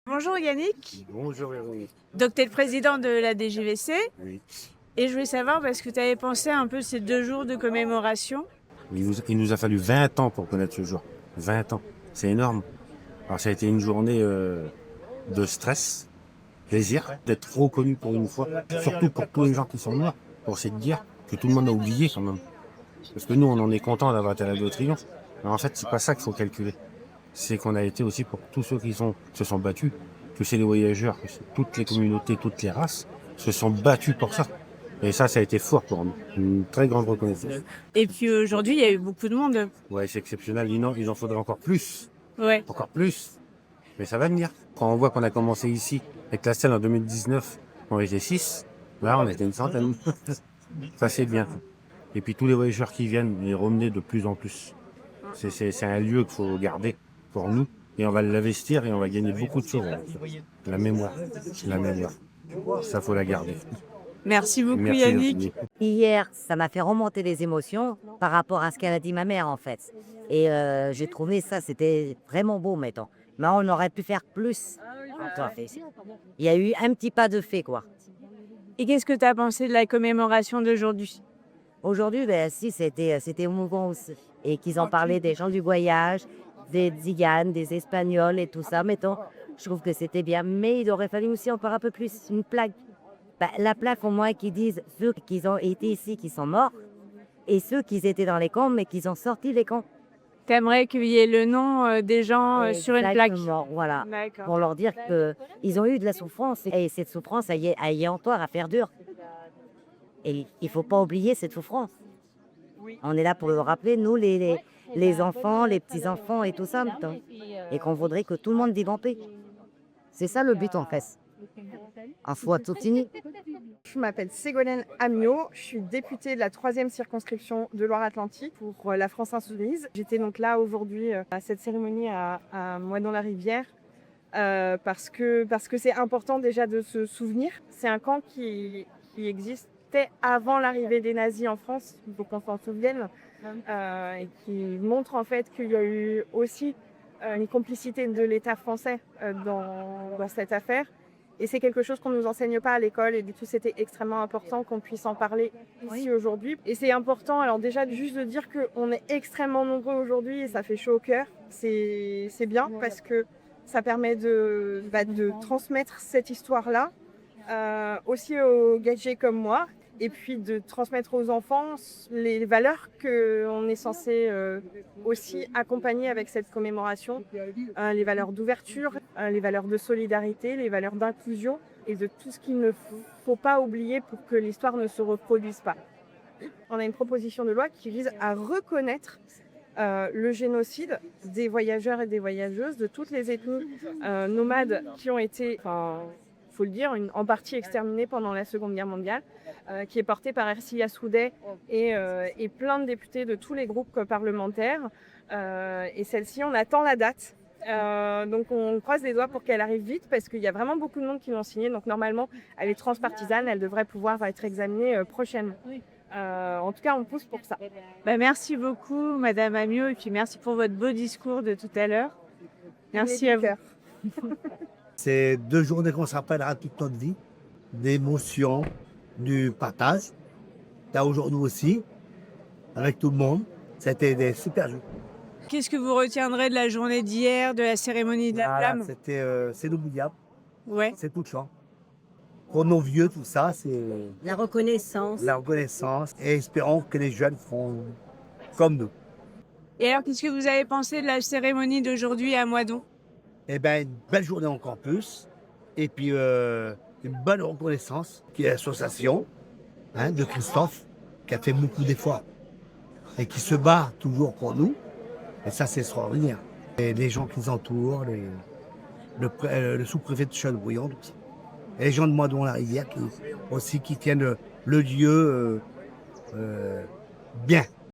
Bonjour Yannick, Bonjour Véronique. donc tu es le président de la DGVC Oui. et je voulais savoir parce que tu avais pensé un peu ces 2 jours de commémoration. Il nous a fallu 20 ans pour connaître ce jour. 20 ans. C'est énorme. Alors ça a été une journée de stress, plaisir, d'être reconnu pour une fois. Surtout pour tous les gens qui sont morts pour cette guerre que tout le monde a oublié quand même. Parce que nous, on en est content d'avoir été à l'Arc de Triomphe. Mais en fait, c'est pas ça qu'il faut calculer. C'est qu'on a été aussi pour tous ceux qui se sont battus, que c'est les voyageurs, que c'est toutes les communautés, toutes les races, se sont battus pour ça. Et ça a été fort pour nous. Une très grande reconnaissance. Et puis aujourd'hui, il y a eu beaucoup de monde. Ouais, c'est exceptionnel. Il en faudrait encore plus. Ouais. Encore plus. Mais ça va venir. Quand on voit qu'on a commencé ici, avec la scène en 2019, on était 6. Là, on était une centaine. Ça, c'est bien. Et puis tous les voyageurs qui viennent, les ramener de plus en plus. C'est un lieu qu'il faut garder pour nous. Et on va l'investir et on va gagner beaucoup de choses. La mémoire. La mémoire. Ça, faut la garder. Merci beaucoup Merci, Yannick. Anthony. Hier, ça m'a fait remonter les émotions par rapport à ce qu'elle a dit ma mère, en fait. Et j'ai trouvé ça, c'était vraiment beau, mettons. Mais on aurait pu faire plus. Il y a eu un petit pas de fait, quoi. Et qu'est-ce que tu as pensé de la commémoration d'aujourd'hui? Aujourd'hui, ben, si, c'était émouvant aussi. Et qu'ils ont parlé des gens du voyage, des Tziganes, des Espagnols et tout ça, mettons. Je trouve que c'était bien. Mais il aurait fallu aussi encore un peu plus, une plaque. Ben, la plaque, au moins, qui disent ceux qui ont été ici, qui sont morts, et ceux qui étaient dans les camps, mais qui ont sorti les camps. T'aimerais qu'il y ait le nom des gens sur une plaque? Exactement, voilà. D'accord. Pour leur dire qu'ils ont eu de la souffrance. Et cette souffrance, elle y est encore à faire dur. Et il ne faut pas oublier cette souffrance. On est là pour le rappeler, nous, les enfants, les petits-enfants et tout ça. Et qu'on voudrait que tout le monde vive en paix. C'est ça le but, en fait. En soi, tout fini. Je m'appelle Ségolène Amiot, je suis députée de la 3e circonscription de Loire-Atlantique pour la France Insoumise. J'étais donc là aujourd'hui à cette cérémonie à Moisson-la-Rivière parce que c'est important déjà de se souvenir. C'est un camp qui existait avant l'arrivée des nazis en France, il faut qu'on s'en souvienne, et qui montre en fait qu'il y a eu aussi une complicité de l'État français dans cette affaire. Et c'est quelque chose qu'on ne nous enseigne pas à l'école et du coup c'était extrêmement important qu'on puisse en parler ici aujourd'hui. Et c'est important alors déjà juste de dire qu'on est extrêmement nombreux aujourd'hui et ça fait chaud au cœur. C'est bien parce que ça permet de transmettre cette histoire-là aussi aux gagés comme moi et puis de transmettre aux enfants les valeurs qu'on est censé aussi accompagner avec cette commémoration, les valeurs d'ouverture, les valeurs de solidarité, les valeurs d'inclusion et de tout ce qu'il ne faut pas oublier pour que l'histoire ne se reproduise pas. On a une proposition de loi qui vise à reconnaître le génocide des voyageurs et des voyageuses, de toutes les ethnies nomades qui ont été, faut le dire, en partie exterminée pendant la Seconde Guerre mondiale, qui est portée par Ercilia Soudet et plein de députés de tous les groupes parlementaires. Et celle-ci, on attend la date. Donc on croise les doigts pour qu'elle arrive vite parce qu'il y a vraiment beaucoup de monde qui l'ont signée. Donc normalement, elle est transpartisane, elle devrait pouvoir être examinée prochainement. En tout cas, on pousse pour ça. Merci beaucoup Madame Amiot et puis merci pour votre beau discours de tout à l'heure. Merci à vous. C'est 2 journées qu'on se rappellera toute notre vie, d'émotions, du partage. Là aujourd'hui aussi, avec tout le monde, c'était des super jours. Qu'est-ce que vous retiendrez de la journée d'hier, de la cérémonie de la flamme? C'est inoubliable, Ouais. c'est touchant. Pour nos vieux, tout ça, c'est La reconnaissance. la reconnaissance. Et espérons que les jeunes feront comme nous. Et alors, qu'est-ce que vous avez pensé de la cérémonie d'aujourd'hui à Moisson? Eh bien, une belle journée encore plus. Et puis, une bonne reconnaissance qui est l'association de Christophe, qui a fait beaucoup d'efforts et qui se bat toujours pour nous. Et ça, c'est extraordinaire. Et les gens qui nous entourent, le sous-préfet de Chenebrouillon, tout ça. Et les gens de Moisson-la-Rivière qui tiennent le lieu bien.